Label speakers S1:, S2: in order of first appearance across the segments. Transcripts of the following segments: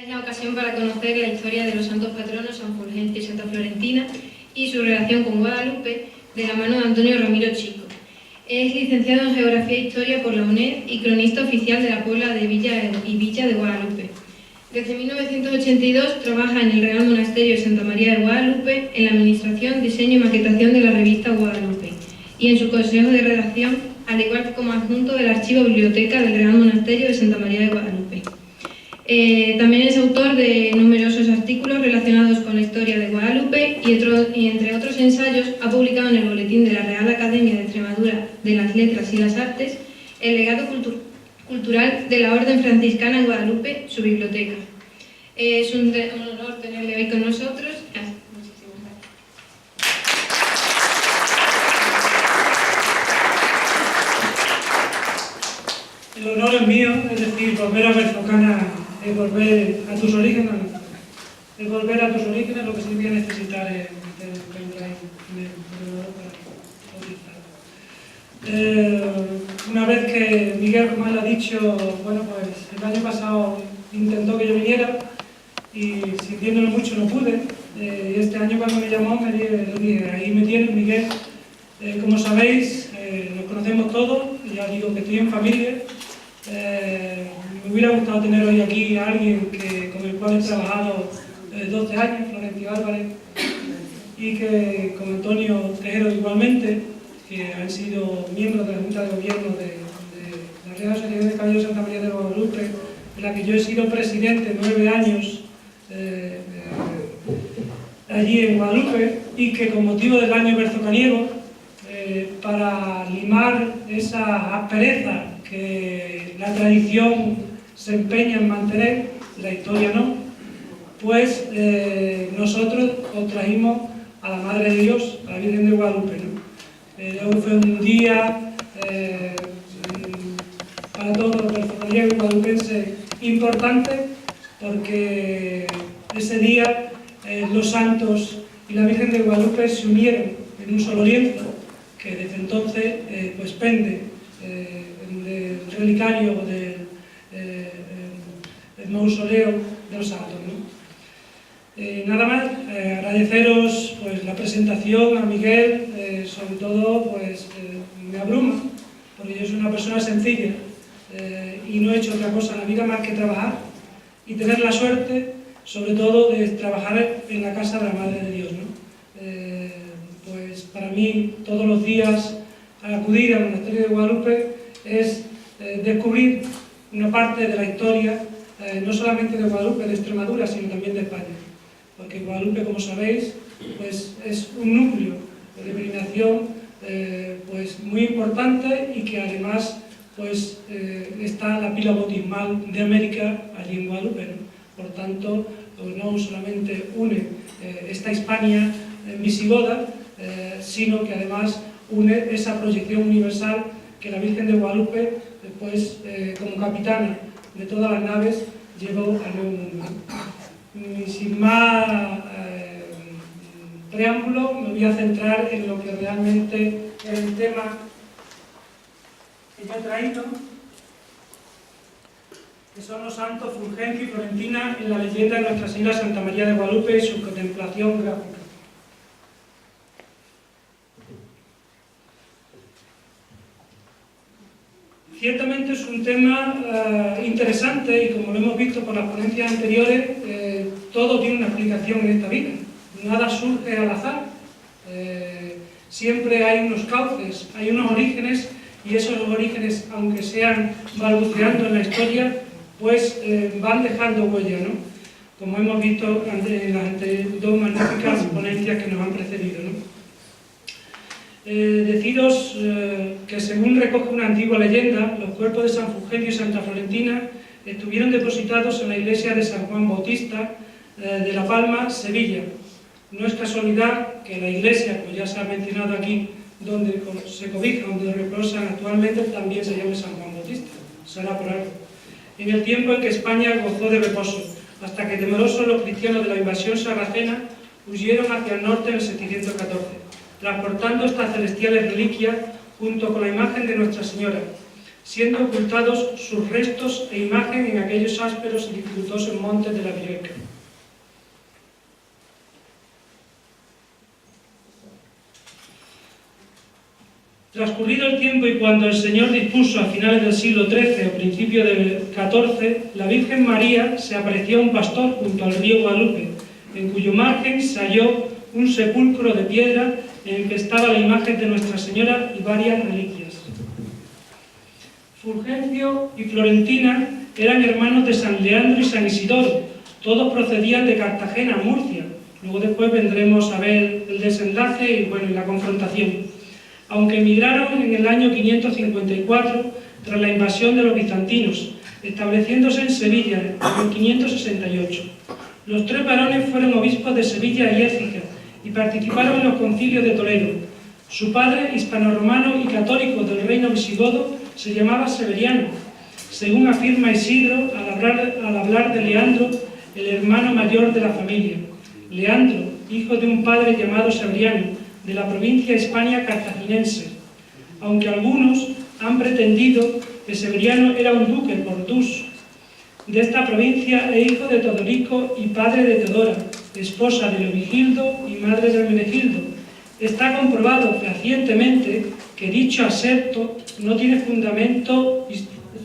S1: es la ocasión para conocer la historia de los santos patronos San Fulgencio y Santa Florentina y su relación con Guadalupe de la mano de Antonio Ramiro Chico. Es licenciado en Geografía e Historia por la UNED y cronista oficial de la Puebla de Villa y Villa de Guadalupe. Desde 1982 trabaja en el Real Monasterio de Santa María de Guadalupe en la administración, diseño y maquetación de la revista Guadalupe y en su consejo de redacción, al igual que como adjunto del archivo biblioteca del Real Monasterio de Santa María de Guadalupe. También es autor de numerosos artículos relacionados con la historia de Guadalupe y entre otros ensayos ha publicado en el Boletín de la Real Academia de Extremadura de las Letras y las Artes el legado cultural de la Orden Franciscana en Guadalupe, su biblioteca. Es un honor tenerle hoy con nosotros. Muchísimas gracias.
S2: El honor es mío, es decir, volver a Berzocana es volver a tus orígenes, es volver a tus orígenes, lo que sí voy a necesitar es meter el pendrive en el ordenador para utilizarlo. Una vez que Miguel, como él ha dicho, bueno, pues el año pasado intentó que yo viniera y sintiéndolo mucho no pude. Y este año cuando me llamó le dije, ahí me tienes, Miguel. Como sabéis, nos conocemos todos, ya digo que estoy en familia. Me hubiera gustado tener hoy aquí a alguien con el cual he trabajado 12 años, Florencio Álvarez, y que con Antonio Tejero igualmente, que han sido miembros de la Junta de Gobierno de la Real Sociedad de Caballeros de Santa María de Guadalupe, en la que yo he sido presidente 9 años allí en Guadalupe, y que con motivo del año berzocaniego, para limar esa aspereza que la tradición se empeña en mantener, la historia no, pues nosotros os trajimos a la Madre de Dios, a la Virgen de Guadalupe, ¿no? Hoy fue un día para todos los berzocaniegos y guadalupenses importante, porque ese día los santos y la Virgen de Guadalupe se unieron en un solo lienzo, que desde entonces pues pende del relicario del mausoleo de los santos, ¿no? Nada más, agradeceros pues la presentación a Miguel, sobre todo pues me abruma, porque yo soy una persona sencilla y no he hecho otra cosa en la vida más que trabajar y tener la suerte, sobre todo, de trabajar en la casa de la Madre de Dios, ¿no? Pues para mí todos los días acudir al monasterio de Guadalupe es descubrir una parte de la historia, no solamente de Guadalupe, de Extremadura, sino también de España, porque Guadalupe, como sabéis, pues es un núcleo de peregrinación pues muy importante, y que además pues está la pila bautismal de América allí en Guadalupe, ¿no? Por tanto, pues no solamente une esta Hispania visigoda, sino que además une esa proyección universal que la Virgen de Guadalupe, pues, como capitana de todas las naves, llevó al Nuevo Mundo. Y sin más preámbulo, me voy a centrar en lo que realmente es el tema que yo he traído, que son los santos Fulgencio y Florentina en la leyenda de Nuestra Señora Santa María de Guadalupe y su contemplación gráfica. Ciertamente es un tema interesante, y como lo hemos visto por las ponencias anteriores, todo tiene una explicación en esta vida. Nada surge al azar. Siempre hay unos cauces, hay unos orígenes, y esos orígenes, aunque sean balbuceando en la historia, pues van dejando huella, ¿no? Como hemos visto en las dos magníficas ponencias que nos han precedido, ¿no? Deciros que, según recoge una antigua leyenda, los cuerpos de San Fulgencio y Santa Florentina estuvieron depositados en la iglesia de San Juan Bautista de La Palma, Sevilla. No es casualidad que la iglesia, como ya se ha mencionado aquí, donde se cobijan, donde reposan actualmente, también se llame San Juan Bautista. Será por algo. En el tiempo en que España gozó de reposo, hasta que temerosos los cristianos de la invasión sarracena huyeron hacia el norte en el 714. Transportando estas celestiales reliquias junto con la imagen de Nuestra Señora, siendo ocultados sus restos e imagen en aquellos ásperos y dificultosos montes de la Bioeca. Transcurrido el tiempo y cuando el Señor dispuso a finales del siglo XIII o principio del XIV, la Virgen María se apareció a un pastor junto al río Guadalupe, en cuyo margen se halló un sepulcro de piedra en el que estaba la imagen de Nuestra Señora y varias reliquias. Fulgencio y Florentina eran hermanos de San Leandro y San Isidoro, todos procedían de Cartagena, Murcia. Luego después vendremos a ver el desenlace y bueno, la confrontación. Aunque emigraron en el año 554 tras la invasión de los bizantinos, estableciéndose en Sevilla en 568. Los tres varones fueron obispos de Sevilla y Écija y participaron en los concilios de Toledo. Su padre, hispanorromano y católico del reino visigodo, se llamaba Severiano, según afirma Isidro al hablar de Leandro, el hermano mayor de la familia. Leandro, hijo de un padre llamado Severiano, de la provincia Hispania cartaginense, aunque algunos han pretendido que Severiano era un duque por Dus, de esta provincia e hijo de Teodorico y padre de Teodora, esposa de Leovigildo y madre de Hermenegildo. Está comprobado fehacientemente que dicho aserto no tiene fundamento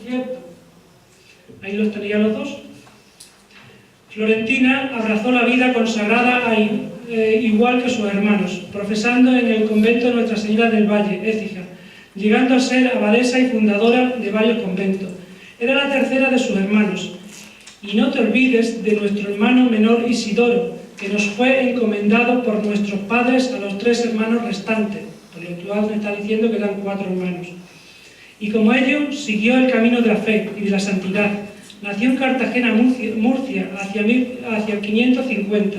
S2: cierto. Ahí los tenía los dos. Florentina abrazó la vida consagrada igual que sus hermanos, profesando en el convento de Nuestra Señora del Valle, Écija, llegando a ser abadesa y fundadora de varios conventos. Era la tercera de sus hermanos. Y no te olvides de nuestro hermano menor Isidoro, que nos fue encomendado por nuestros padres a los tres hermanos restantes. Por lo cual me está diciendo que eran 4 hermanos. Y como ellos, siguió el camino de la fe y de la santidad. Nació en Cartagena, Murcia, hacia el 550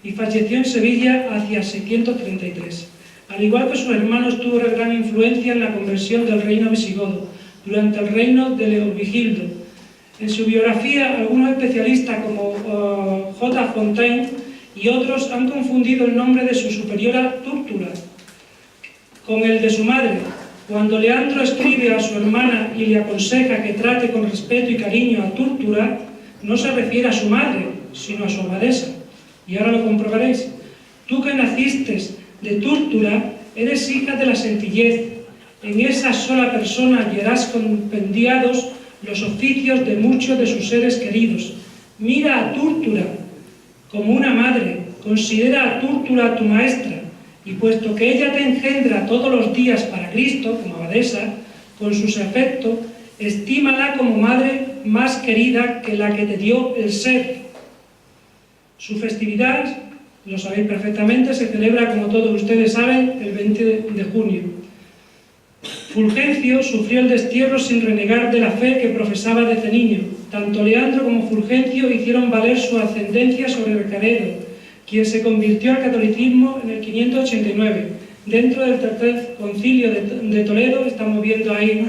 S2: y falleció en Sevilla hacia 633. Al igual que sus hermanos, tuvo gran influencia en la conversión del reino visigodo durante el reino de Leovigildo. En su biografía, algunos especialistas como J. Fontaine y otros han confundido el nombre de su superiora Túrtula con el de su madre. Cuando Leandro escribe a su hermana y le aconseja que trate con respeto y cariño a Túrtula, no se refiere a su madre, sino a su abadesa. Y ahora lo comprobaréis. Tú que naciste de Túrtula, eres hija de la sencillez. En esa sola persona hallarás compendiados los oficios de muchos de sus seres queridos. Mira a Túrtula como una madre, considera a Túrtula tu maestra, y puesto que ella te engendra todos los días para Cristo, como abadesa, con sus afectos, estímala como madre más querida que la que te dio el ser. Su festividad, lo sabéis perfectamente, se celebra, como todos ustedes saben, el 20 de junio. Fulgencio sufrió el destierro sin renegar de la fe que profesaba desde niño. Tanto Leandro como Fulgencio hicieron valer su ascendencia sobre Recaredo, quien se convirtió al catolicismo en el 589. Dentro del tercer concilio de Toledo, estamos viendo ahí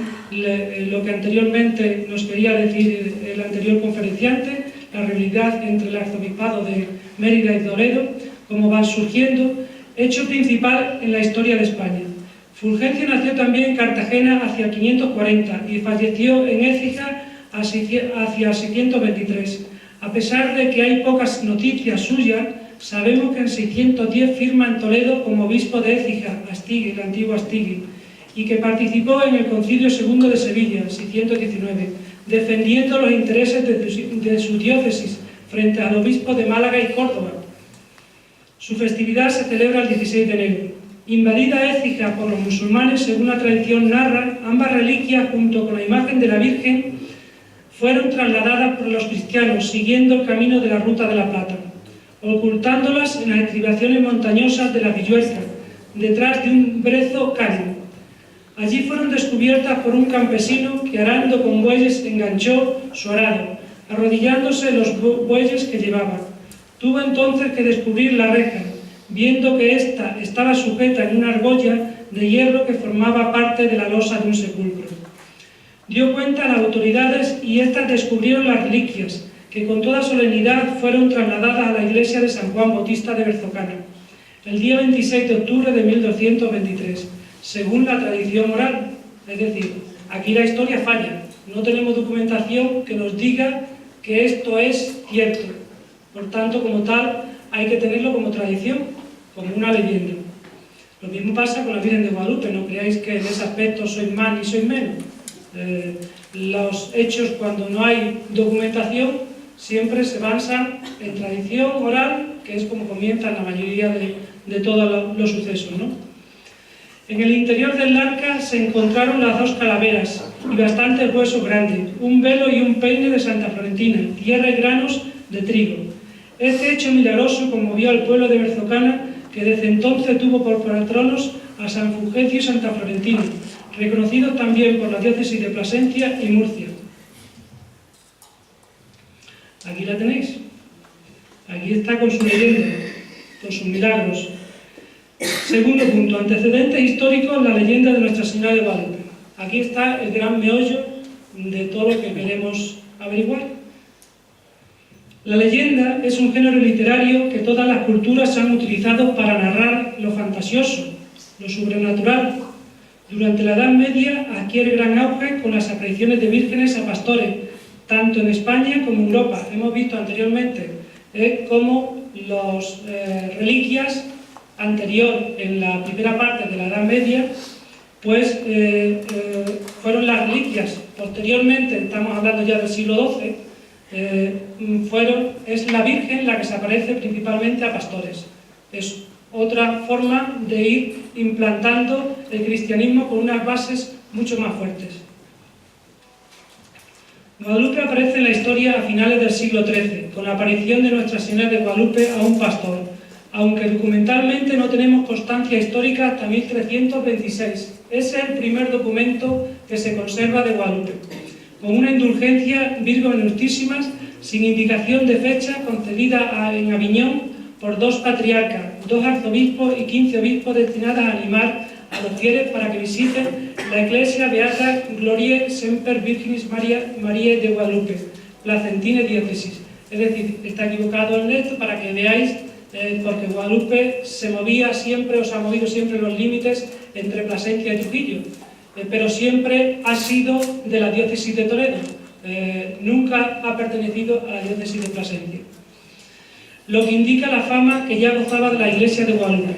S2: lo que anteriormente nos quería decir el anterior conferenciante, la rivalidad entre el arzobispado de Mérida y Toledo, como van surgiendo, hecho principal en la historia de España. Fulgencio nació también en Cartagena hacia 540 y falleció en Écija hacia 623. A pesar de que hay pocas noticias suyas, sabemos que en 610 firma en Toledo como obispo de Écija, Astigui, el antiguo Astigui, y que participó en el Concilio II de Sevilla, 619, defendiendo los intereses de su diócesis frente al obispo de Málaga y Córdoba. Su festividad se celebra el 16 de enero. Invadida Écija por los musulmanes, según la tradición narra, ambas reliquias, junto con la imagen de la Virgen, fueron trasladadas por los cristianos, siguiendo el camino de la Ruta de la Plata, ocultándolas en las estribaciones montañosas de la Villuerca, detrás de un brezo cálido. Allí fueron descubiertas por un campesino que, arando con bueyes, enganchó su arado, arrodillándose los bueyes que llevaba. Tuvo entonces que descubrir la reja, viendo que ésta estaba sujeta en una argolla de hierro que formaba parte de la losa de un sepulcro. Dio cuenta a las autoridades y éstas descubrieron las reliquias, que con toda solemnidad fueron trasladadas a la iglesia de San Juan Bautista de Berzocana, el día 26 de octubre de 1223, según la tradición oral, es decir, Aquí la historia falla, no tenemos documentación que nos diga que esto es cierto. Por tanto, como tal, hay que tenerlo como tradición, como una leyenda. Lo mismo pasa con la Virgen de Guadalupe, no creáis que en ese aspecto soy más ni soy menos. Los hechos, cuando no hay documentación, siempre se basan en tradición oral, que es como comienzan la mayoría de todos los sucesos, ¿no? En el interior del arca se encontraron las dos calaveras y bastantes huesos grandes, un velo y un peine de Santa Florentina, tierra y granos de trigo. Este hecho milagroso conmovió al pueblo de Berzocana, que desde entonces tuvo por patronos a San Fulgencio y Santa Florentina, reconocidos también por la diócesis de Plasencia y Murcia. Aquí la tenéis. Aquí está con su leyenda, con sus milagros. Segundo punto, antecedentes históricos, la leyenda de Nuestra Señora de Guadalupe. Aquí está el gran meollo de todo lo que queremos averiguar. La leyenda es un género literario que todas las culturas han utilizado para narrar lo fantasioso, lo sobrenatural. Durante la Edad Media adquiere gran auge con las apariciones de vírgenes a pastores, tanto en España como en Europa. Hemos visto anteriormente cómo las reliquias anterior, en la primera parte de la Edad Media, pues fueron las reliquias. Posteriormente, estamos hablando ya del siglo XII, es la Virgen la que se aparece principalmente a pastores. Es otra forma de ir implantando el cristianismo con unas bases mucho más fuertes. Guadalupe aparece en la historia a finales del siglo XIII, con la aparición de Nuestra Señora de Guadalupe a un pastor, aunque documentalmente no tenemos constancia histórica hasta 1326. Ese es el primer documento que se conserva de Guadalupe, con una indulgencia Virgo Venustísimas, sin indicación de fecha, concedida en Aviñón por dos patriarcas, dos arzobispos y 15 obispos, destinadas a animar a los fieles para que visiten la Iglesia Beata Gloriae Semper Virginis Mariae de Guadalupe, Placentine diócesis. Es decir, está equivocado el esto para que veáis, porque Guadalupe se movía siempre, o se ha movido siempre los límites entre Plasencia y Trujillo, pero siempre ha sido de la diócesis de Toledo, nunca ha pertenecido a la diócesis de Plasencia. Lo que indica la fama que ya gozaba de la Iglesia de Guadalupe.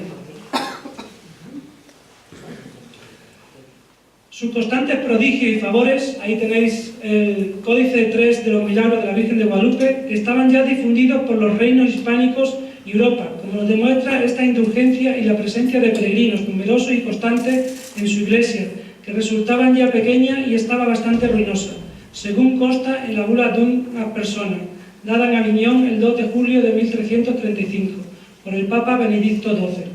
S2: Sus constantes prodigios y favores, ahí tenéis el Códice 3 de los Milagros de la Virgen de Guadalupe, estaban ya difundidos por los reinos hispánicos y Europa, como nos demuestra esta indulgencia y la presencia de peregrinos numerosos y constantes en su iglesia, que resultaban ya pequeña y estaba bastante ruinosa, según consta en la bula Dum Persona, dada en Aviñón el 2 de julio de 1335, por el Papa Benedicto XII.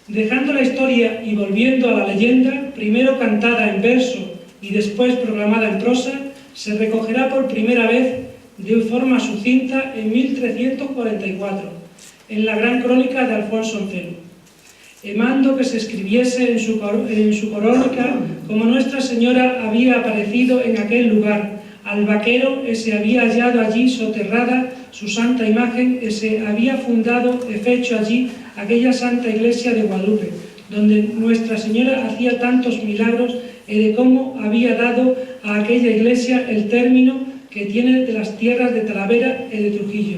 S2: Dejando la historia y volviendo a la leyenda, primero cantada en verso y después proclamada en prosa, se recogerá por primera vez de forma sucinta en 1344, en la gran crónica de Alfonso Oncelo. Mando que se escribiese en su crónica como Nuestra Señora había aparecido en aquel lugar, al vaquero que se había hallado allí soterrada su santa imagen, que se había fundado e fecho allí aquella santa iglesia de Guadalupe, donde Nuestra Señora hacía tantos milagros, y de cómo había dado a aquella iglesia el término que tiene de las tierras de Talavera y de Trujillo.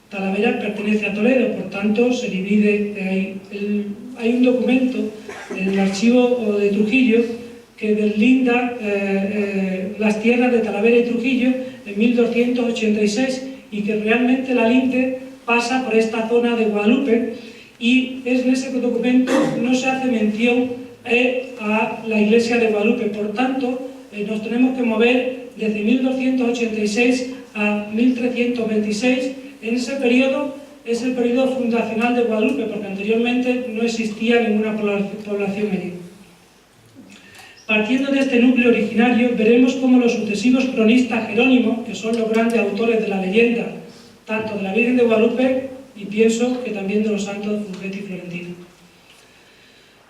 S2: Talavera pertenece a Toledo, por tanto se divide ahí. Hay un documento en el archivo de Trujillo que deslinda las tierras de Talavera y Trujillo en 1286 y que realmente la linde pasa por esta zona de Guadalupe, y en ese documento no se hace mención a la iglesia de Guadalupe. Por tanto, nos tenemos que mover desde 1286 a 1326. En ese periodo es el periodo fundacional de Guadalupe, porque anteriormente no existía ninguna población allí. Partiendo de este núcleo originario, veremos cómo los sucesivos cronistas jerónimos, que son los grandes autores de la leyenda, tanto de la Virgen de Guadalupe, y pienso que también de los santos Fulgencio y Florentino,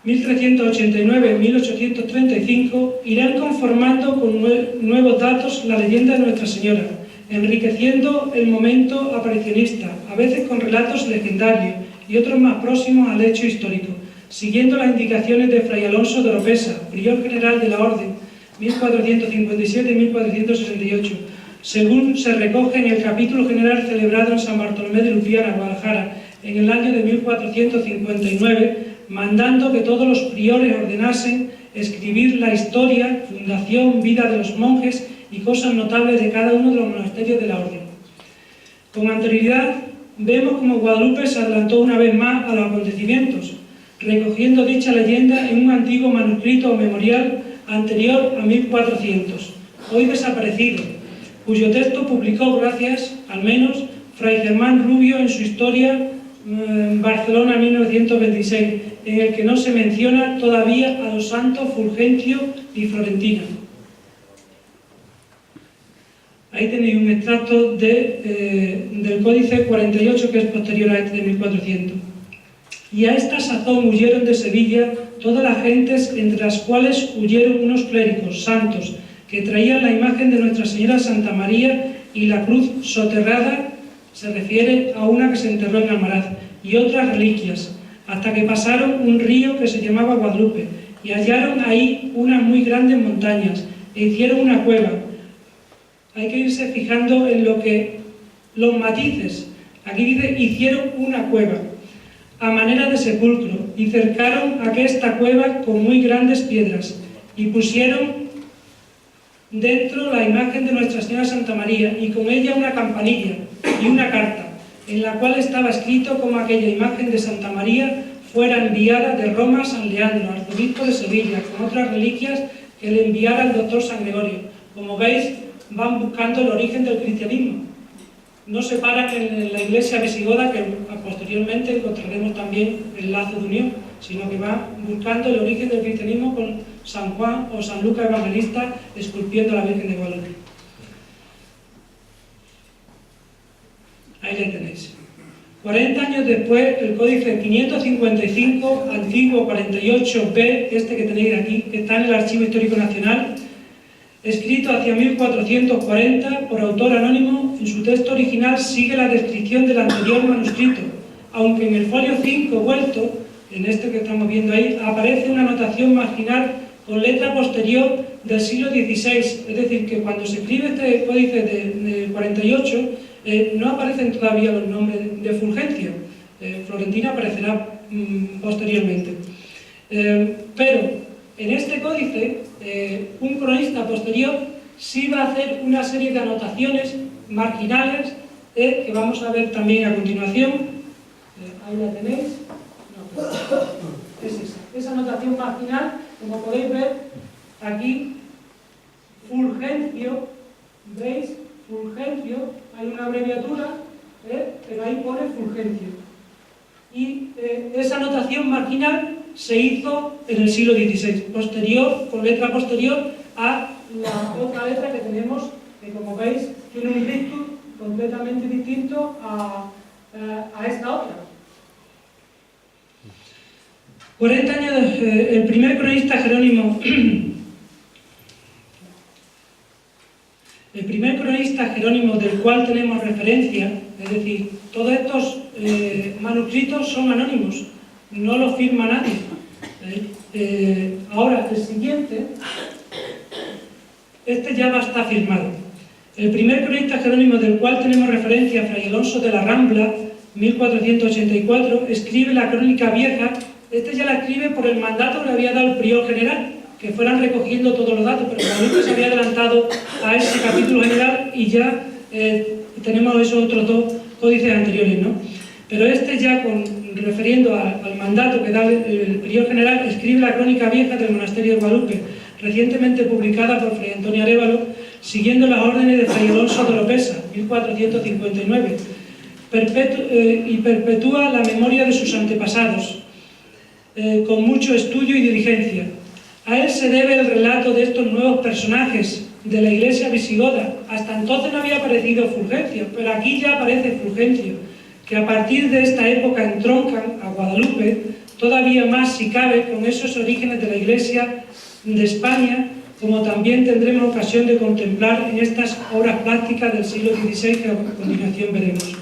S2: 1389-1835, irán conformando con nuevos datos la leyenda de Nuestra Señora, enriqueciendo el momento aparicionista, a veces con relatos legendarios y otros más próximos al hecho histórico, siguiendo las indicaciones de Fray Alonso de Oropesa, prior general de la Orden, 1457 y 1468, según se recoge en el capítulo general celebrado en San Bartolomé de Lupiana, Guadalajara, en el año de 1459, mandando que todos los priores ordenasen escribir la historia, fundación, vida de los monjes y cosas notables de cada uno de los monasterios de la orden. Con anterioridad, vemos como Guadalupe se adelantó una vez más a los acontecimientos, recogiendo dicha leyenda en un antiguo manuscrito o memorial anterior a 1400, hoy desaparecido, cuyo texto publicó gracias, al menos, Fray Germán Rubio en su historia Barcelona 1926, en el que no se menciona todavía a los santos Fulgencio y Florentina. Ahí tenéis un extracto del Códice 48, que es posterior a este de 1400. Y a esta sazón huyeron de Sevilla todas las gentes, entre las cuales huyeron unos clérigos santos, que traían la imagen de Nuestra Señora Santa María y la cruz soterrada, se refiere a una que se enterró en Almaraz, y otras reliquias, hasta que pasaron un río que se llamaba Guadalupe, y hallaron ahí unas muy grandes montañas, e hicieron una cueva. Hay que irse fijando en los matices. Aquí dice, hicieron una cueva, a manera de sepulcro, y cercaron aquesta cueva con muy grandes piedras, y pusieron dentro la imagen de Nuestra Señora Santa María, y con ella una campanilla y una carta, en la cual estaba escrito como aquella imagen de Santa María fuera enviada de Roma a San Leandro, arzobispo de Sevilla, con otras reliquias que le enviara el doctor San Gregorio. Como veis, van buscando el origen del cristianismo. No se paran en la iglesia visigoda, que posteriormente encontraremos también el lazo de unión, sino que van buscando el origen del cristianismo con San Juan o San Lucas Evangelista esculpiendo a la Virgen de Guadalupe. Ahí la tenéis. 40 años después, el Códice 555, antiguo 48b, este que tenéis aquí, que está en el Archivo Histórico Nacional, escrito hacia 1440 por autor anónimo, en su texto original sigue la descripción del anterior manuscrito, aunque en el folio 5 vuelto, en este que estamos viendo ahí, aparece una anotación marginal con letra posterior del siglo XVI, es decir, que cuando se escribe este códice de 48, no aparecen todavía los nombres de Fulgencio. Florentina aparecerá posteriormente. Pero en este códice, un cronista posterior sí va a hacer una serie de anotaciones marginales que vamos a ver también a continuación. Ahí la tenéis. No, es esa anotación marginal, como podéis ver aquí, Fulgencio, ¿veis? Fulgencio, hay una abreviatura, pero ahí pone Fulgencio. Y esa anotación marginal se hizo en el siglo XVI, posterior, con letra posterior a la otra letra que tenemos, que como veis tiene un rictus completamente distinto a esta otra. 40 años, el primer cronista Jerónimo, del cual tenemos referencia, es decir, todos estos manuscritos son anónimos, no los firma nadie. Ahora, el siguiente, este ya va a estar firmado. El primer cronista Jerónimo del cual tenemos referencia, Fray Alonso de la Rambla, 1484, escribe la crónica vieja. Este ya la escribe por el mandato que le había dado el prior general, que fueran recogiendo todos los datos, pero Guadalupe se había adelantado a ese capítulo general y ya tenemos esos otros dos códices anteriores, ¿no? Pero este ya, refiriendo al mandato que da el prior general, escribe la crónica vieja del monasterio de Guadalupe, recientemente publicada por Fray Antonio Arévalo, siguiendo las órdenes de Fray Alonso de Oropesa, 1459, y perpetúa la memoria de sus antepasados, con mucho estudio y diligencia. A él se debe el relato de estos nuevos personajes de la iglesia visigoda. Hasta entonces no había aparecido Fulgencio, pero aquí ya aparece Fulgencio, que a partir de esta época entroncan a Guadalupe, todavía más si cabe, con esos orígenes de la iglesia de España, como también tendremos ocasión de contemplar en estas obras plásticas del siglo XVI que a continuación veremos.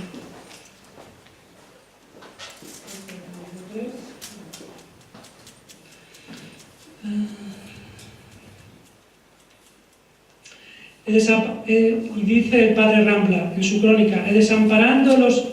S2: y dice el padre Rambla en su crónica: desamparando los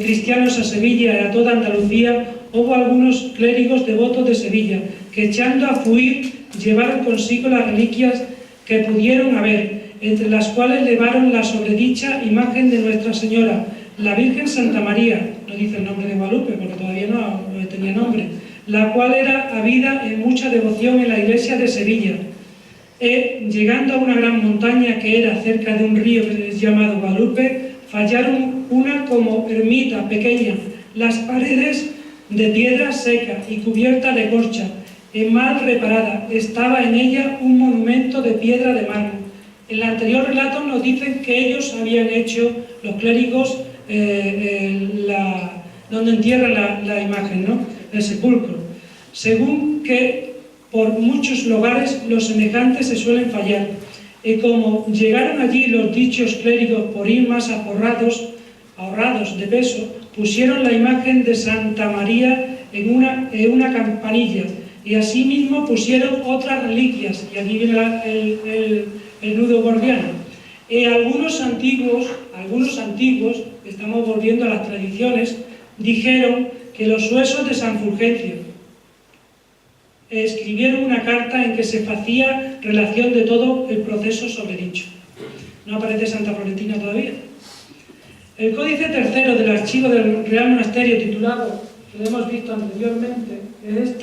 S2: cristianos a Sevilla y a toda Andalucía, hubo algunos clérigos devotos de Sevilla que, echando a fuir, llevaron consigo las reliquias que pudieron haber, entre las cuales llevaron la sobredicha imagen de Nuestra Señora, la Virgen Santa María, no dice el nombre de Guadalupe porque todavía no tenía nombre, la cual era habida en mucha devoción en la iglesia de Sevilla. Llegando a una gran montaña que era cerca de un río que es llamado Guadalupe, fallaron una como ermita pequeña, las paredes de piedra seca y cubierta de corcha, mal reparada. Estaba en ella un monumento de piedra de mármol. En el anterior relato nos dicen que ellos habían hecho, los clérigos, donde entierran la imagen, ¿no?, el sepulcro. Según que por muchos lugares los semejantes se suelen fallar, y como llegaron allí los dichos clérigos por ir más ahorrados de peso, pusieron la imagen de Santa María en una campanilla, y asimismo pusieron otras reliquias, y aquí viene el nudo gordiano. Algunos antiguos, estamos volviendo a las tradiciones, dijeron que los huesos de San Fulgencio escribieron una carta en que se hacía relación de todo el proceso sobredicho. No aparece Santa Florentina todavía. El códice tercero del archivo del Real Monasterio, titulado, que lo hemos visto anteriormente, es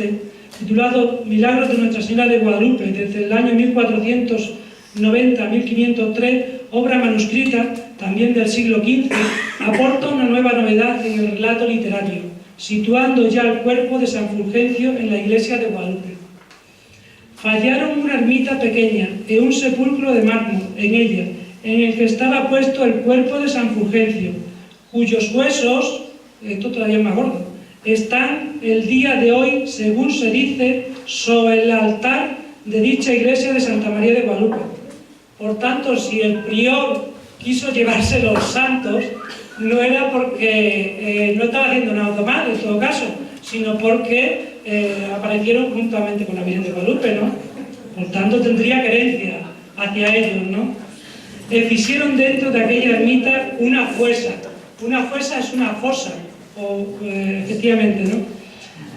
S2: titulado Milagros de Nuestra Señora de Guadalupe, desde el año 1490 a 1503, obra manuscrita, también del siglo XV, aporta una nueva novedad en el relato literario, situando ya el cuerpo de San Fulgencio en la iglesia de Guadalupe. Fallaron una ermita pequeña y un sepulcro de mármol en ella, en el que estaba puesto el cuerpo de San Fulgencio, cuyos huesos, esto todavía es más gordo, están el día de hoy, según se dice, sobre el altar de dicha iglesia de Santa María de Guadalupe. Por tanto, si el prior quiso llevarse los santos, no era porque no estaba haciendo nada mal, en todo caso, sino porque aparecieron juntamente con la Virgen de Guadalupe, ¿no? Por tanto, tendría querencia hacia ellos, ¿no? Hicieron dentro de aquella ermita una fuesa. Una fuesa es una fosa, efectivamente, ¿no?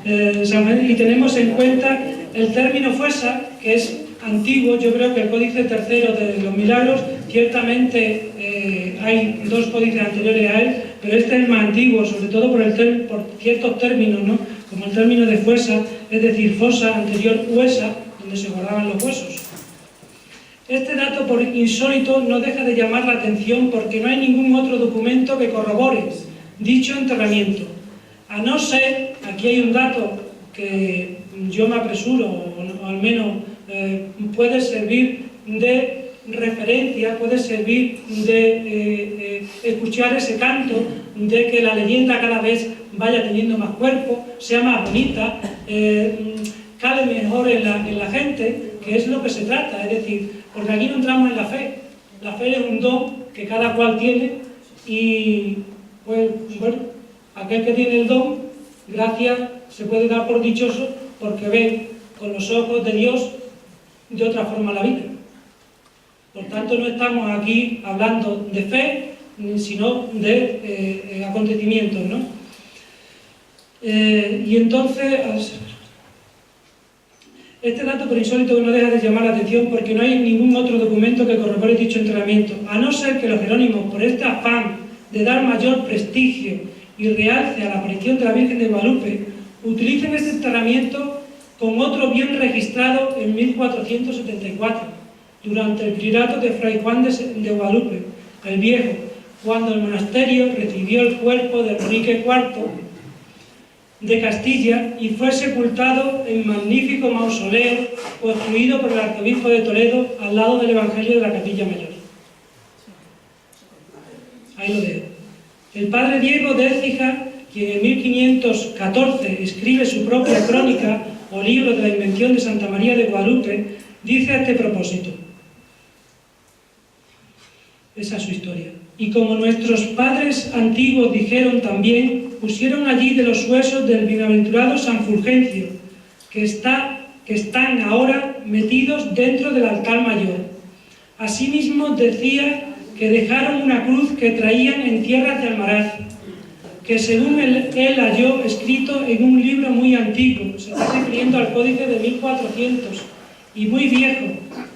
S2: Y tenemos en cuenta el término fuesa, que es antiguo. Yo creo que el códice tercero de los milagros, ciertamente hay dos códices anteriores a él, pero este es el más antiguo, sobre todo por ciertos términos, ¿no?, como el término de fuesa, es decir, fosa, anterior huesa, donde se guardaban los huesos. Este dato, por insólito, no deja de llamar la atención porque no hay ningún otro documento que corrobore dicho enterramiento. A no ser, aquí hay un dato que yo me apresuro, o al menos puede servir de referencia, puede servir de escuchar ese canto, de que la leyenda cada vez vaya teniendo más cuerpo, sea más bonita, cale mejor en la gente, que es lo que se trata. Es decir, porque aquí no entramos en la fe. La fe es un don que cada cual tiene y, pues, bueno, aquel que tiene el don, gracias, se puede dar por dichoso porque ve con los ojos de Dios de otra forma la vida. Por tanto, no estamos aquí hablando de fe, sino de acontecimientos, ¿no? Y entonces, este dato por insólito no deja de llamar la atención porque no hay ningún otro documento que corrobore dicho enterramiento, a no ser que los jerónimos, por este afán de dar mayor prestigio y realce a la aparición de la Virgen de Guadalupe, utilicen este enterramiento con otro bien registrado en 1474, durante el priorato de Fray Juan de Guadalupe, el Viejo, cuando el monasterio recibió el cuerpo de Enrique IV de Castilla y fue sepultado en magnífico mausoleo construido por el arzobispo de Toledo al lado del Evangelio de la Capilla Mayor. Ahí lo dejo. El padre Diego de Écija, quien en 1514 escribe su propia crónica o libro de la invención de Santa María de Guadalupe, dice a este propósito: esa es su historia. Y como nuestros padres antiguos dijeron también, pusieron allí de los huesos del bienaventurado San Fulgencio, que están ahora metidos dentro del altar mayor. Asimismo decía que dejaron una cruz que traían en tierras de Almaraz, que según él halló escrito en un libro muy antiguo, se está refiriendo al códice de 1400, y muy viejo,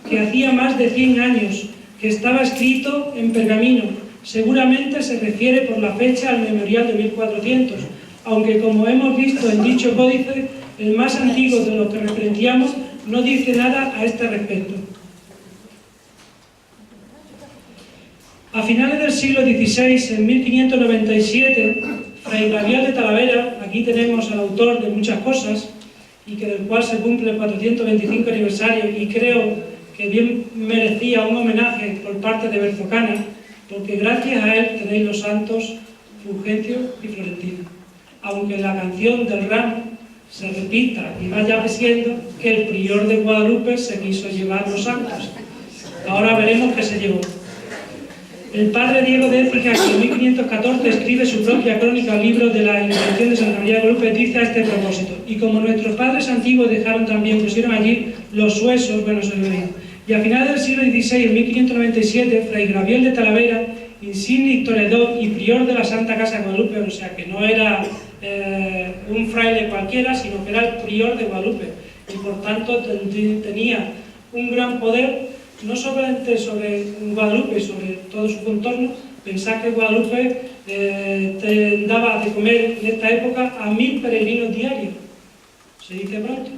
S2: que hacía más de 100 años, que estaba escrito en pergamino. Seguramente se refiere por la fecha al memorial de 1400, aunque como hemos visto en dicho códice, el más antiguo de los que referenciamos no dice nada a este respecto. A finales del siglo XVI, en 1597, Fray Gabriel de Talavera, aquí tenemos al autor de muchas cosas, y que del cual se cumple el 425 aniversario, y creo que bien merecía un homenaje por parte de Berzocana, porque gracias a él tenéis los santos Fulgencio y Florentina. Aunque la canción del ramo se repita y vaya diciendo que el prior de Guadalupe se quiso llevar los santos. Ahora veremos qué se llevó. El padre Diego de Écija, que en 1514 escribe su propia crónica al libro de la Invención de Santa María de Guadalupe, dice a este propósito: y como nuestros padres antiguos dejaron también, pusieron allí los huesos, bueno, se lo digo. Y a finales del siglo XVI, en 1597, Fray Gabriel de Talavera, insigne historiador y prior de la Santa Casa de Guadalupe, o sea que no era un fraile cualquiera, sino que era el prior de Guadalupe, y por tanto tenía un gran poder, no solamente sobre Guadalupe y sobre todo su contorno. Pensad que Guadalupe daba de comer en esta época a 1000 peregrinos diarios, se dice pronto.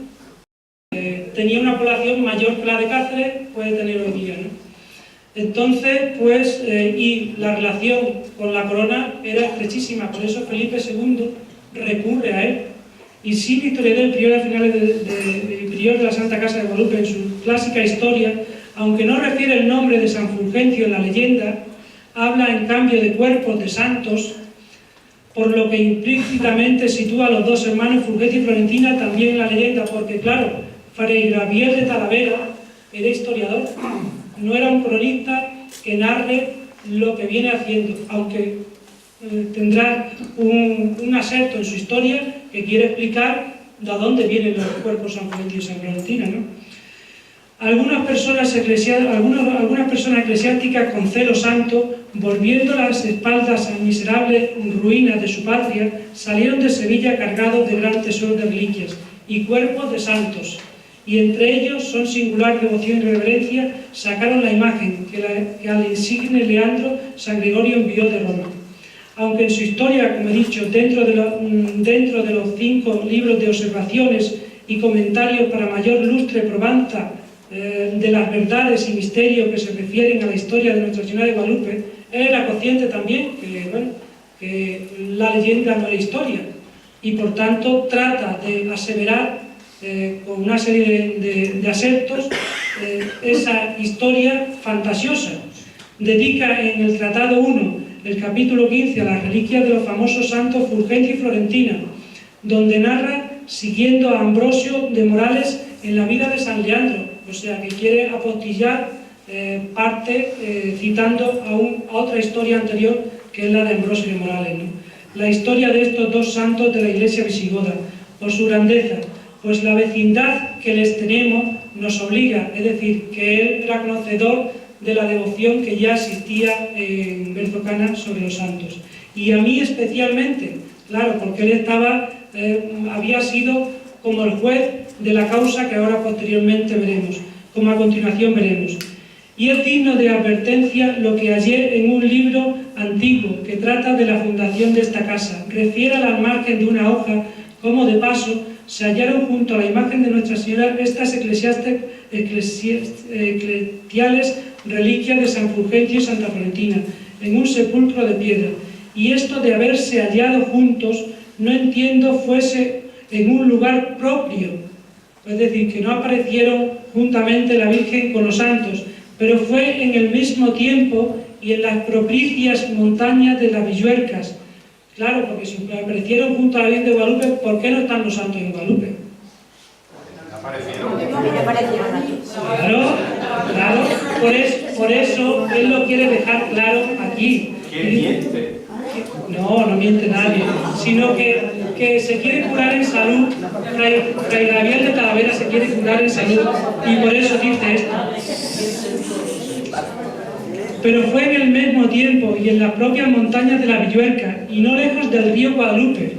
S2: Tenía una población mayor que la de Cáceres, puede tener hoy día, ¿no? Entonces, pues, y la relación con la corona era estrechísima, por eso Felipe II recurre a él. Y sí, historiador el prior, a finales prior de la Santa Casa de Guadalupe, en su clásica historia, aunque no refiere el nombre de San Fulgencio en la leyenda, habla en cambio de cuerpos de santos, por lo que implícitamente sitúa a los dos hermanos Fulgencio y Florentina también en la leyenda, porque claro, Fray Gabriel de Talavera era historiador, no era un cronista que narre lo que viene haciendo, aunque tendrá un aserto en su historia que quiere explicar de dónde vienen los cuerpos San Fulgencio y San Florentina, ¿no? Algunas personas eclesiásticas con celo santo, volviendo las espaldas a miserables ruinas de su patria, salieron de Sevilla cargados de gran tesoro de reliquias y cuerpos de santos, y entre ellos, son singular devoción y reverencia, sacaron la imagen que al insigne Leandro San Gregorio envió de Roma. Aunque en su historia, como he dicho, dentro de los 5 libros de observaciones y comentarios para mayor lustre probanza de las verdades y misterios que se refieren a la historia de Nuestra Señora de Guadalupe, él era consciente también que la leyenda no era historia, y por tanto trata de aseverar con una serie de asertos esa historia fantasiosa. Dedica en el Tratado 1, el capítulo 15, a las reliquias de los famosos santos Fulgencio y Florentina, donde narra, siguiendo a Ambrosio de Morales en la vida de San Leandro, o sea que quiere apostillar parte citando a otra historia anterior, que es la de Ambrosio de Morales, ¿no? La historia de estos dos santos de la Iglesia visigoda, por su grandeza, pues la vecindad que les tenemos nos obliga, es decir, que él era conocedor de la devoción que ya existía en Berzocana sobre los santos. Y a mí especialmente, claro, porque él había sido como el juez de la causa que ahora posteriormente veremos, como a continuación veremos. Y es digno de advertencia lo que hallé en un libro antiguo que trata de la fundación de esta casa. Refiere al margen de una hoja como de paso se hallaron junto a la imagen de Nuestra Señora estas eclesiales reliquias de San Fulgencio y Santa Florentina, en un sepulcro de piedra. Y esto de haberse hallado juntos, no entiendo fuese en un lugar propio, es decir, que no aparecieron juntamente la Virgen con los santos, pero fue en el mismo tiempo y en las propicias montañas de las Villuercas. Claro, porque si aparecieron junto a la Virgen de Guadalupe, ¿por qué no están los santos en Guadalupe?
S3: Aparecieron aquí.
S2: Claro, por eso él lo quiere dejar claro aquí.
S4: ¿Quién miente?
S2: No miente nadie, sino que se quiere curar en salud. Fray Gabriel de Talavera se quiere curar en salud, y por eso dice esto. pero fue en el mismo tiempo y en las propias montañas de la Villuerca y no lejos del río Guadalupe.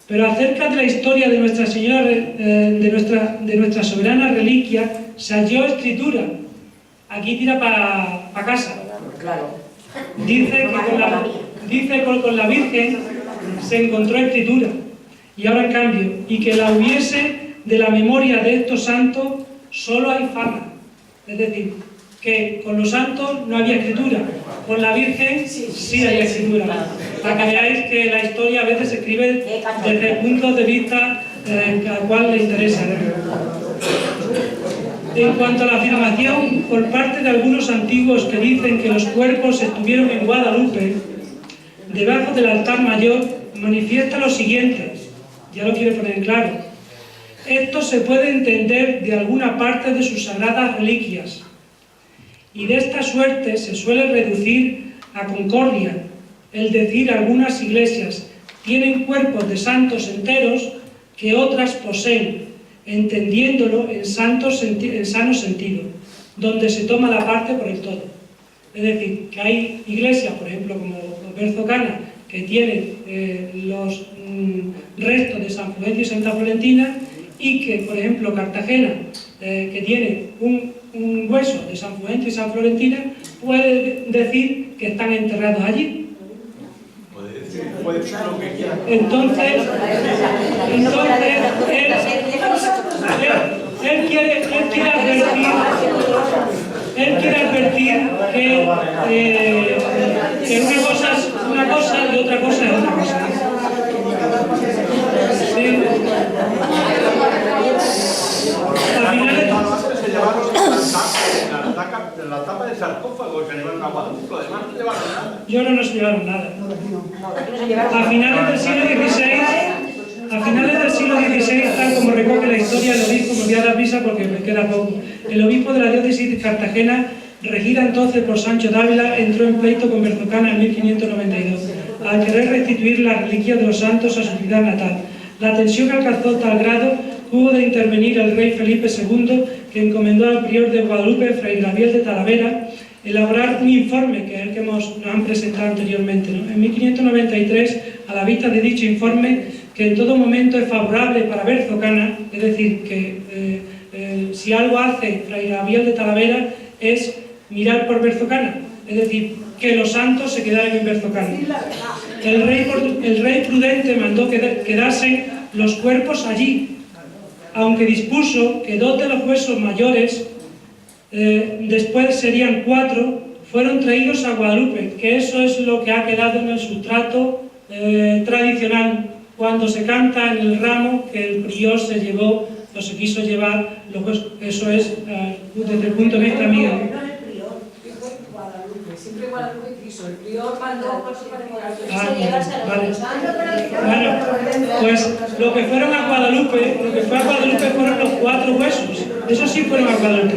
S2: Pero acerca de la historia de Nuestra Señora, de nuestra soberana reliquia, se halló escritura. Aquí tira para casa.
S3: Claro.
S2: Dice que con la Virgen se encontró escritura, y ahora en cambio, y que la hubiese de la memoria de estos santos, solo hay fama. Es decir, que con los santos no había escritura, con la Virgen sí hay escritura. Para que veáis que la historia a veces se escribe desde puntos de vista al cual le interesa. En cuanto a la afirmación por parte de algunos antiguos que dicen que los cuerpos estuvieron en Guadalupe, debajo del altar mayor, manifiesta lo siguiente, ya lo quiere poner en claro. Esto se puede entender de alguna parte de sus sagradas reliquias, y de esta suerte se suele reducir a concordia, el decir algunas iglesias tienen cuerpos de santos enteros que otras poseen, entendiéndolo en sano sentido, donde se toma la parte por el todo. Es decir, que hay iglesias, por ejemplo, como Berzocana, que tienen los restos de San Fulgencio y Santa Florentina, y que, por ejemplo, Cartagena, que tiene un hueso de San Fulgencio y San Florentina, puede decir que están enterrados allí.
S4: Puede decir lo que quiera.
S2: Entonces él quiere advertir que una cosa es una cosa y otra cosa es otra cosa. Sí. Al final
S4: se llevaron la tapa del sarcófago y se llevaron a Guadalupe, además no llevaron nada.
S2: Yo no nos llevaron nada. A finales del siglo XVI, tal como recoge la historia del obispo, me voy a dar prisa porque me queda poco. El obispo de la diócesis de Cartagena, regida entonces por Sancho Dávila, entró en pleito con Berzocana en 1592, al querer restituir la reliquia de los santos a su ciudad natal. La tensión alcanzó tal grado que hubo de intervenir el rey Felipe II, que encomendó al prior de Guadalupe, Fray Gabriel de Talavera, elaborar un informe, que es el que nos han presentado anteriormente, ¿no? En 1593, a la vista de dicho informe, que en todo momento es favorable para Berzocana, es decir, que si algo hace Fray Gabriel de Talavera es mirar por Berzocana, es decir, que los santos se quedaran en Berzocana. El rey prudente mandó que quedasen los cuerpos allí, aunque dispuso que 2 de los huesos mayores, después serían 4, fueron traídos a Guadalupe, que eso es lo que ha quedado en el sustrato tradicional, cuando se canta en el ramo que el prior se llevó o se quiso llevar los huesos. Eso es desde el punto de vista mío.
S3: Siempre Guadalupe quiso, el prior mandó
S2: Vale. Bueno, pues lo que fueron a Guadalupe, fueron los 4 huesos, esos sí fueron a Guadalupe,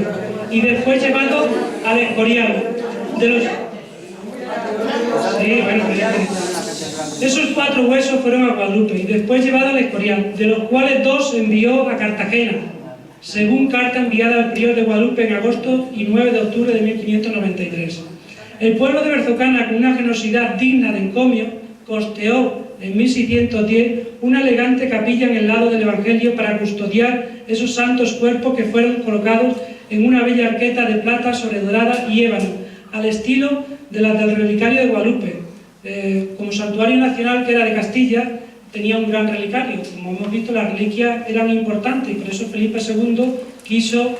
S2: y después llevados al Escorial. Sí, bueno, esos 4 huesos fueron a Guadalupe y después llevados al Escorial, de los cuales 2 envió a Cartagena, según carta enviada al prior de Guadalupe en agosto y 9 de octubre de 1593. El pueblo de Berzocana, con una generosidad digna de encomio, costeó en 1610 una elegante capilla en el lado del Evangelio para custodiar esos santos cuerpos que fueron colocados en una bella arqueta de plata sobredorada y ébano, al estilo de las del relicario de Guadalupe. Como santuario nacional, que era de Castilla, tenía un gran relicario. Como hemos visto, las reliquias eran importantes y por eso Felipe II quiso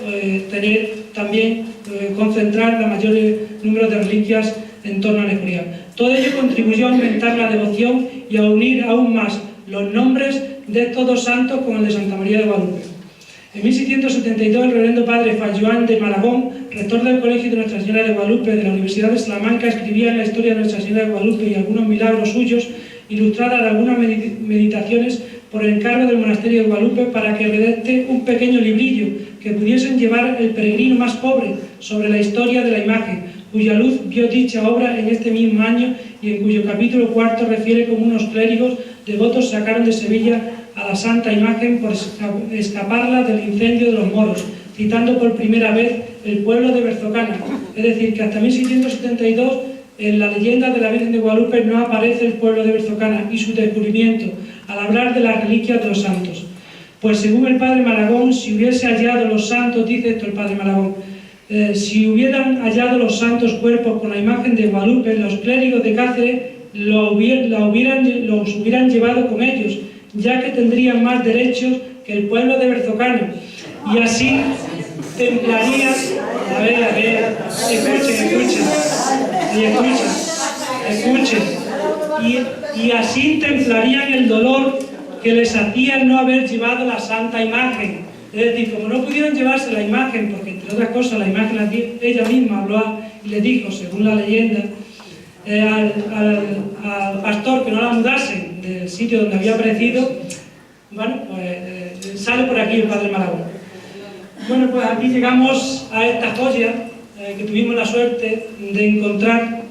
S2: concentrar la mayor número de reliquias en torno al Escorial. Todo ello contribuyó a aumentar la devoción y a unir aún más los nombres de estos 2 santos con el de Santa María de Guadalupe. En 1672, el reverendo padre Fray Joan de Malagón, rector del Colegio de Nuestra Señora de Guadalupe de la Universidad de Salamanca, escribía en la historia de Nuestra Señora de Guadalupe y algunos milagros suyos, ilustrada de algunas meditaciones por encargo del monasterio de Guadalupe, para que redacte un pequeño librillo que pudiesen llevar el peregrino más pobre sobre la historia de la imagen, cuya luz vio dicha obra en este mismo año y en cuyo capítulo 4 refiere cómo unos clérigos devotos sacaron de Sevilla a la santa imagen por escaparla del incendio de los moros, citando por primera vez el pueblo de Berzocana. Es decir, que hasta 1672 en la leyenda de la Virgen de Guadalupe no aparece el pueblo de Berzocana y su descubrimiento al hablar de las reliquias de los santos. Pues según el padre Malagón, si hubiese hallado los santos, dice esto el padre Malagón, si hubieran hallado los santos cuerpos con la imagen de Guadalupe, los clérigos de Cáceres los hubieran llevado con ellos, ya que tendrían más derechos que el pueblo de Berzocana, y así templarían, escuchen, y así templarían el dolor que les hacía el no haber llevado la santa imagen. Es decir, como no pudieron llevarse la imagen, porque entre otras cosas la imagen ella misma habló y le dijo, según la leyenda, al pastor que no la mudasen del sitio donde había aparecido, bueno, pues sale por aquí el padre Malagón. Bueno, pues aquí llegamos a esta joya que tuvimos la suerte de encontrar,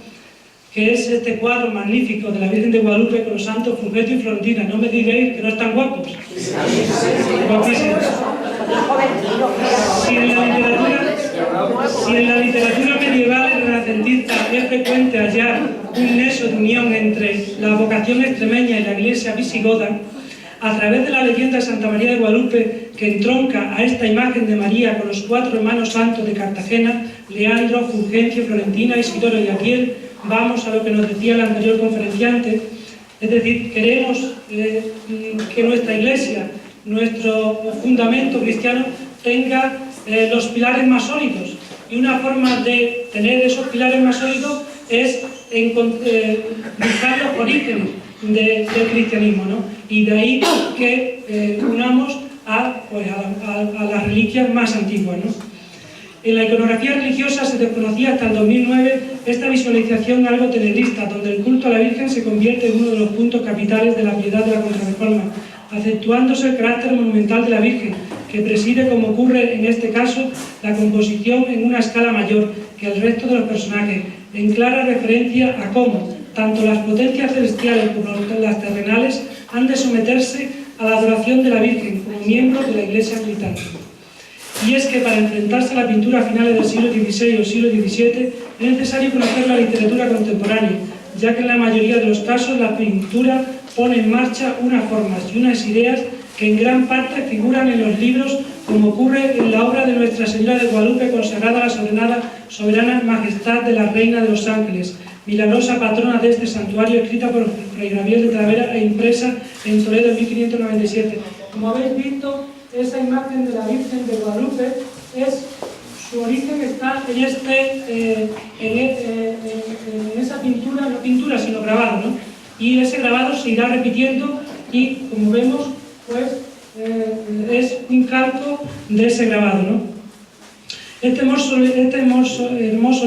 S2: que es este cuadro magnífico de la Virgen de Guadalupe con los santos Fulgencio y Florentina. No me digáis que no están guapos. Guapísimos. Si en la literatura medieval y renacentista es frecuente hallar un nexo de unión entre la vocación extremeña y la iglesia visigoda, a través de la leyenda de Santa María de Guadalupe, que entronca a esta imagen de María con los 4 hermanos santos de Cartagena, Leandro, Fulgencio, Florentina, Isidoro y Aquiel, vamos a lo que nos decía el anterior conferenciante. Es decir, queremos que nuestra iglesia, nuestro fundamento cristiano, tenga los pilares más sólidos. Y una forma de tener esos pilares más sólidos es buscar los orígenes del cristianismo, ¿no? Y de ahí que unamos a las reliquias más antiguas, ¿no? En la iconografía religiosa se desconocía hasta el 2009 esta visualización algo tenebrista, donde el culto a la Virgen se convierte en uno de los puntos capitales de la piedad de la Contrarreforma, acentuándose el carácter monumental de la Virgen, que preside, como ocurre en este caso, la composición en una escala mayor que el resto de los personajes, en clara referencia a cómo tanto las potencias celestiales como las terrenales han de someterse a la adoración de la Virgen como miembros de la Iglesia anglicana. Y es que para enfrentarse a la pintura a finales del siglo XVI o siglo XVII es necesario conocer la literatura contemporánea, ya que en la mayoría de los casos la pintura pone en marcha unas formas y unas ideas que en gran parte figuran en los libros, como ocurre en la obra de Nuestra Señora de Guadalupe, consagrada a la soberana majestad de la Reina de los Ángeles, milagrosa patrona de este santuario, escrita por Fray Gabriel de Talavera e impresa en Toledo en 1597. Como habéis visto, esa imagen de la Virgen de Guadalupe, su origen está en esa pintura, no pintura sino grabado, ¿no? Y ese grabado se irá repitiendo y, como vemos, pues es un calco de ese grabado, ¿no? Este hermoso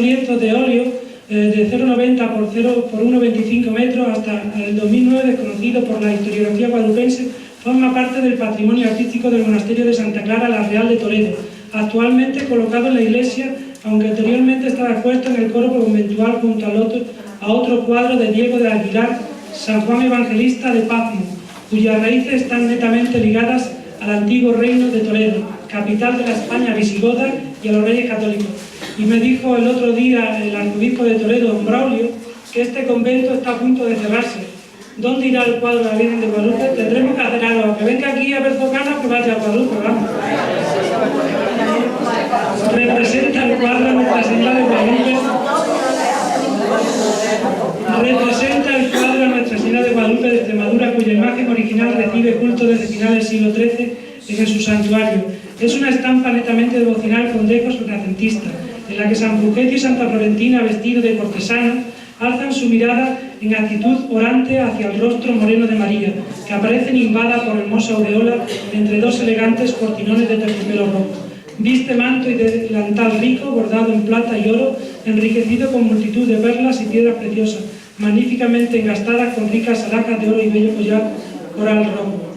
S2: lienzo de óleo de 0,90 por 1,25 metros hasta el 2009, desconocido por la historiografía guadalupense, forma parte del patrimonio artístico del monasterio de Santa Clara la Real de Toledo, actualmente colocado en la iglesia, aunque anteriormente estaba expuesto en el coro conventual junto a otro cuadro de Diego de Aguilar, San Juan Evangelista de Pazmo, cuyas raíces están netamente ligadas al antiguo reino de Toledo, capital de la España visigoda, y a los reyes católicos. Y me dijo el otro día el arzobispo de Toledo, don Braulio, que este convento está a punto de cerrarse. ¿Dónde irá el cuadro de la Virgen de Guadalupe? Tendremos que hacer algo. Que venga aquí a Berzocana, que vaya a Guadalupe, vamos. Representa el cuadro de Nuestra Señora de Guadalupe. Representa el cuadro de Nuestra Señora de Guadalupe de Extremadura, cuya imagen original recibe culto desde finales del siglo XIII en su santuario. Es una estampa netamente devocional con dejos renacentistas, en la que San Fulgencio y Santa Florentina, vestidos de cortesana, alzan su mirada en actitud orante hacia el rostro moreno de María, que aparece nimbada por hermosa aureola entre dos elegantes cortinones de terciopelo rojo. Viste manto y delantal rico, bordado en plata y oro, enriquecido con multitud de perlas y piedras preciosas, magníficamente engastadas con ricas alhajas de oro y bello collar coral rojo.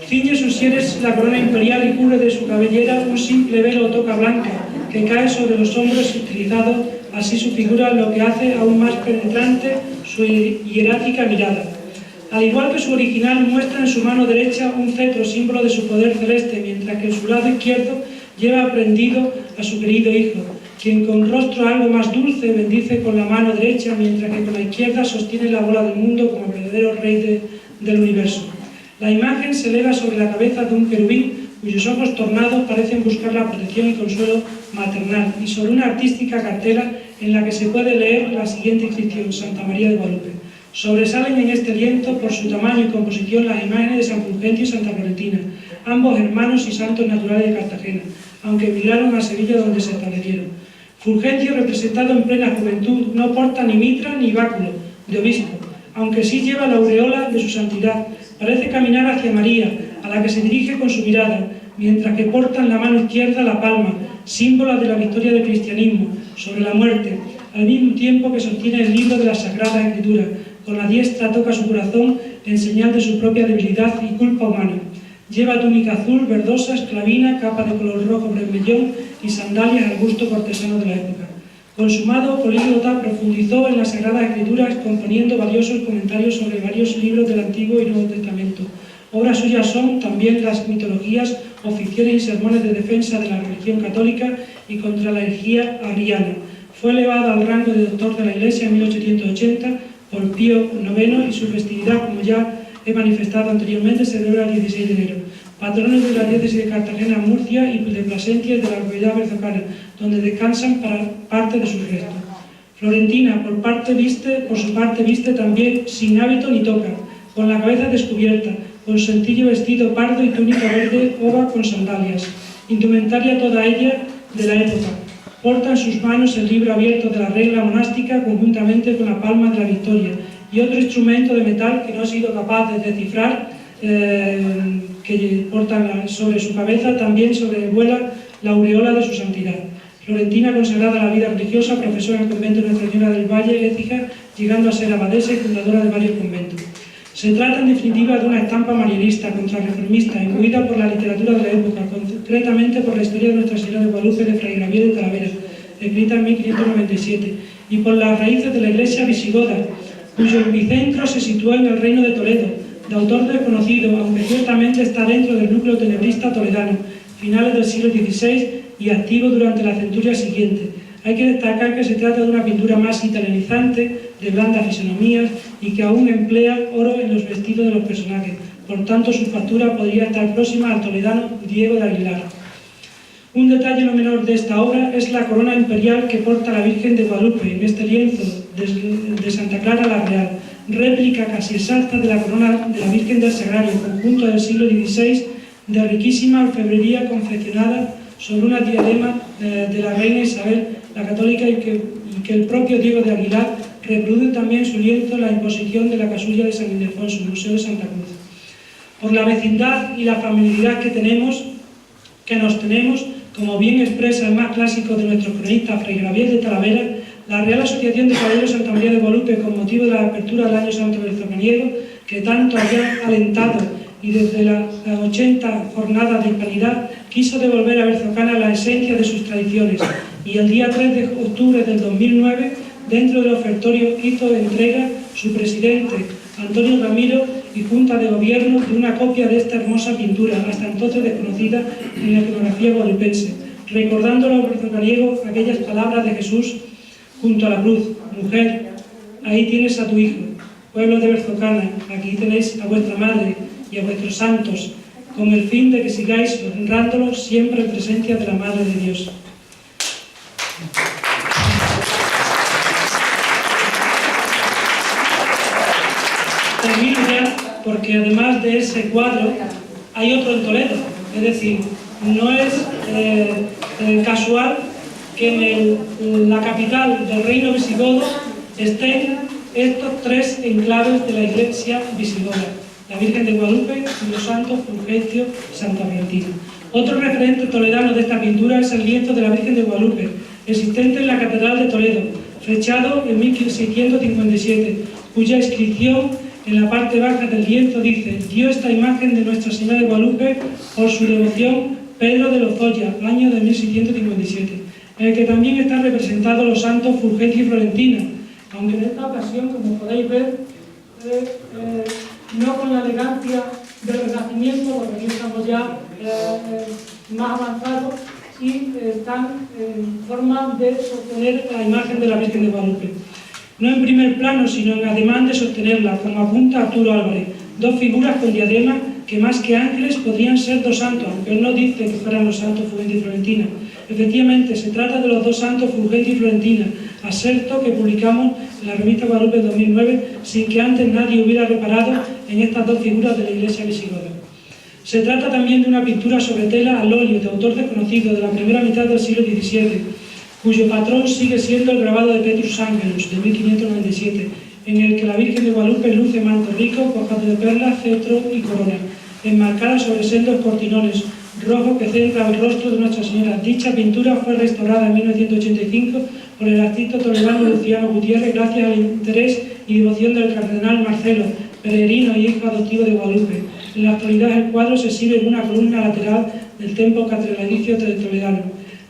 S2: Ciñe sus sienes la corona imperial y cubre de su cabellera un simple velo o toca blanca, que cae sobre los hombros utilizados, así su figura, lo que hace aún más penetrante su hierática mirada. Al igual que su original, muestra en su mano derecha un cetro, símbolo de su poder celeste, mientras que en su lado izquierdo lleva prendido a su querido hijo, quien con rostro algo más dulce bendice con la mano derecha, mientras que con la izquierda sostiene la bola del mundo como verdadero rey del universo. La imagen se eleva sobre la cabeza de un querubín cuyos ojos tornados parecen buscar la protección y consuelo maternal, y sobre una artística cartela en la que se puede leer la siguiente inscripción: Santa María de Guadalupe. Sobresalen en este lienzo por su tamaño y composición las imágenes de San Fulgencio y Santa Florentina, ambos hermanos y santos naturales de Cartagena, aunque emigraron a Sevilla donde se establecieron. Fulgencio, representado en plena juventud, no porta ni mitra ni báculo de obispo, aunque sí lleva la aureola de su santidad. Parece caminar hacia María, a la que se dirige con su mirada, mientras que porta en la mano izquierda la palma, símbolo de la victoria del cristianismo sobre la muerte, al mismo tiempo que sostiene el libro de la Sagrada Escritura. Con la diestra toca su corazón en señal de su propia debilidad y culpa humana. Lleva túnica azul, verdosa, esclavina, capa de color rojo bermellón y sandalias al gusto cortesano de la época. Consumado, políglota, profundizó en las Sagradas Escrituras componiendo valiosos comentarios sobre varios libros del Antiguo y Nuevo Testamento. Obras suyas son también las mitologías, oficiones y sermones de defensa de la religión católica y contra la herejía arriana. Fue elevado al rango de doctor de la Iglesia en 1880 por Pío IX y su festividad, como ya he manifestado anteriormente, se celebra el 16 de enero. Patrono de la diócesis de Cartagena, Murcia y de Plasencia y de la localidad berzocana, donde descansan para parte de sus restos. Florentina, por su parte viste también sin hábito ni toca, con la cabeza descubierta, con sencillo vestido pardo y túnica verde ova con sandalias, indumentaria toda ella de la época. Porta en sus manos el libro abierto de la regla monástica conjuntamente con la palma de la victoria y otro instrumento de metal que no he sido capaz de descifrar, que porta sobre su cabeza, también sobrevuela la aureola de su santidad. Florentina, consagrada a la vida religiosa, profesora en el convento de Nuestra Señora del Valle, Écija, llegando a ser abadesa y fundadora de varios conventos. Se trata en definitiva de una estampa marianista, contrarreformista, imbuida por la literatura de la época, concretamente por la historia de Nuestra Señora de Guadalupe de Fray Gabriel de Talavera, escrita en 1597, y por las raíces de la Iglesia visigoda, cuyo epicentro se situó en el Reino de Toledo, de autor desconocido, aunque ciertamente está dentro del núcleo tenebrista toledano, finales del siglo XVI y activo durante la centuria siguiente. Hay que destacar que se trata de una pintura más italianizante, de blandas fisonomías y que aún emplea oro en los vestidos de los personajes. Por tanto, su factura podría estar próxima al toledano Diego de Aguilar. Un detalle no menor de esta obra es la corona imperial que porta la Virgen de Guadalupe en este lienzo de Santa Clara la Real, réplica casi exacta de la corona de la Virgen del Sagrario, conjunto del siglo XVI, de riquísima orfebrería confeccionada sobre una diadema de la reina Isabel la Católica y que el propio Diego de Aguilar reproduce también su lienzo en la imposición de la casulla de San Ildefonso, Museo de Santa Cruz. Por la vecindad y la familiaridad que nos tenemos, como bien expresa el más clásico de nuestros cronistas, Fray Gabriel de Talavera, la Real Asociación de Caballeros Santa María de Guadalupe, con motivo de la apertura del Año Santo Berzocaniego, que tanto había alentado y desde las 80 jornadas de hispanidad, quiso devolver a Berzocana la esencia de sus tradiciones, y el día 3 de octubre del 2009, dentro del ofertorio, hizo entrega su presidente, Antonio Ramiro, y Junta de Gobierno de una copia de esta hermosa pintura, hasta entonces desconocida en la iconografía guadalupense, recordando a los berzocaniegos aquellas palabras de Jesús junto a la cruz: mujer, ahí tienes a tu hijo. Pueblo de Berzocana, aquí tenéis a vuestra madre y a vuestros santos, con el fin de que sigáis honrándolos siempre en presencia de la Madre de Dios. Termino ya, porque además de ese cuadro hay otro en Toledo, es decir, no es casual que en la capital del reino visigodo estén estos tres enclaves de la iglesia visigoda: la Virgen de Guadalupe, los santos Fulgencio y Santa Florentina. Otro referente toledano de esta pintura es el lienzo de la Virgen de Guadalupe, existente en la Catedral de Toledo, fechado en 1657, cuya inscripción en la parte baja del lienzo dice: dio esta imagen de Nuestra Señora de Guadalupe por su devoción Pedro de Lozoya, año de 1657, en el que también están representados los santos Fulgencio y Florentina, aunque en esta ocasión, como podéis ver, no con la elegancia del Renacimiento, porque aquí estamos ya más avanzados, y están en forma de sostener la imagen de la Virgen de Guadalupe. No en primer plano, sino en ademán de sostenerla, como apunta Arturo Álvarez, dos figuras con diadema que más que ángeles podrían ser dos santos, aunque él no dice que fueran los santos Fulgenti y Florentina. Efectivamente, se trata de los dos santos Fulgenti y Florentina, aserto que publicamos en la revista Guadalupe en 2009, sin que antes nadie hubiera reparado en estas dos figuras de la iglesia visigoda. Se trata también de una pintura sobre tela al óleo de autor desconocido de la primera mitad del siglo XVII, cuyo patrón sigue siendo el grabado de Petrus Angelus, de 1597, en el que la Virgen de Guadalupe luce manto rico, cuajado de perlas, cetro y corona, enmarcada sobre sendos cortinones rojos que centra el rostro de Nuestra Señora. Dicha pintura fue restaurada en 1985 por el artista toledano Luciano Gutiérrez gracias al interés y devoción del cardenal Marcelo, peregrino y hijo adoptivo de Guadalupe. En la actualidad el cuadro se exhibe en una columna lateral del templo catedralicio de Toledano.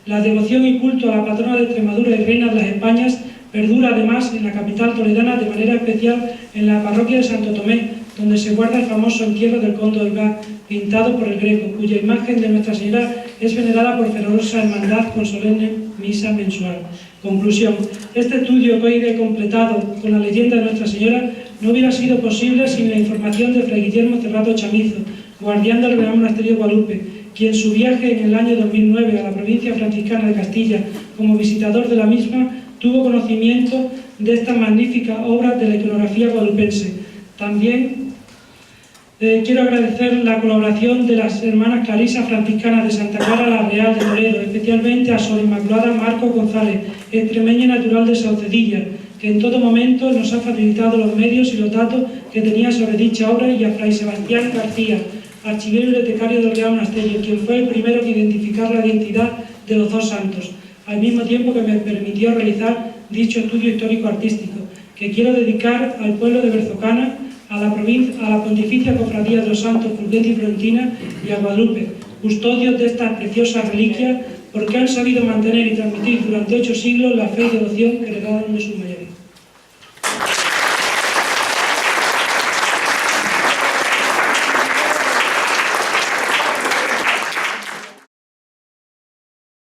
S2: La devoción y culto a la patrona de Extremadura y reina de las Españas perdura además en la capital toledana, de manera especial en la parroquia de Santo Tomé, donde se guarda el famoso entierro del conde Olga, pintado por el Greco, cuya imagen de Nuestra Señora es venerada por fervorosa hermandad con solemne misa mensual. Conclusión: este estudio que hoy he completado con la leyenda de Nuestra Señora no hubiera sido posible sin la información de Fray Guillermo Cerrato Chamizo, guardián del Real Monasterio de Guadalupe, quien su viaje en el año 2009 a la provincia franciscana de Castilla como visitador de la misma tuvo conocimiento de esta magnífica obra de la iconografía guadalupense. También quiero agradecer la colaboración de las hermanas clarisas franciscanas de Santa Clara la Real de Toledo, especialmente a Sor Inmaculada Marcos González, extremeña natural de Saucedilla, que en todo momento nos ha facilitado los medios y los datos que tenía sobre dicha obra, y a Fray Sebastián García, archivero y bibliotecario del Real Monasterio, quien fue el primero que identificar la identidad de los dos santos, al mismo tiempo que me permitió realizar dicho estudio histórico-artístico, que quiero dedicar al pueblo de Berzocana, a la Pontificia Cofradía de los Santos Fulgenti y Florentina y a Guadalupe, custodios de estas preciosas reliquias, porque han sabido mantener y transmitir durante 8 siglos la fe y devoción que heredaron de sus mayores.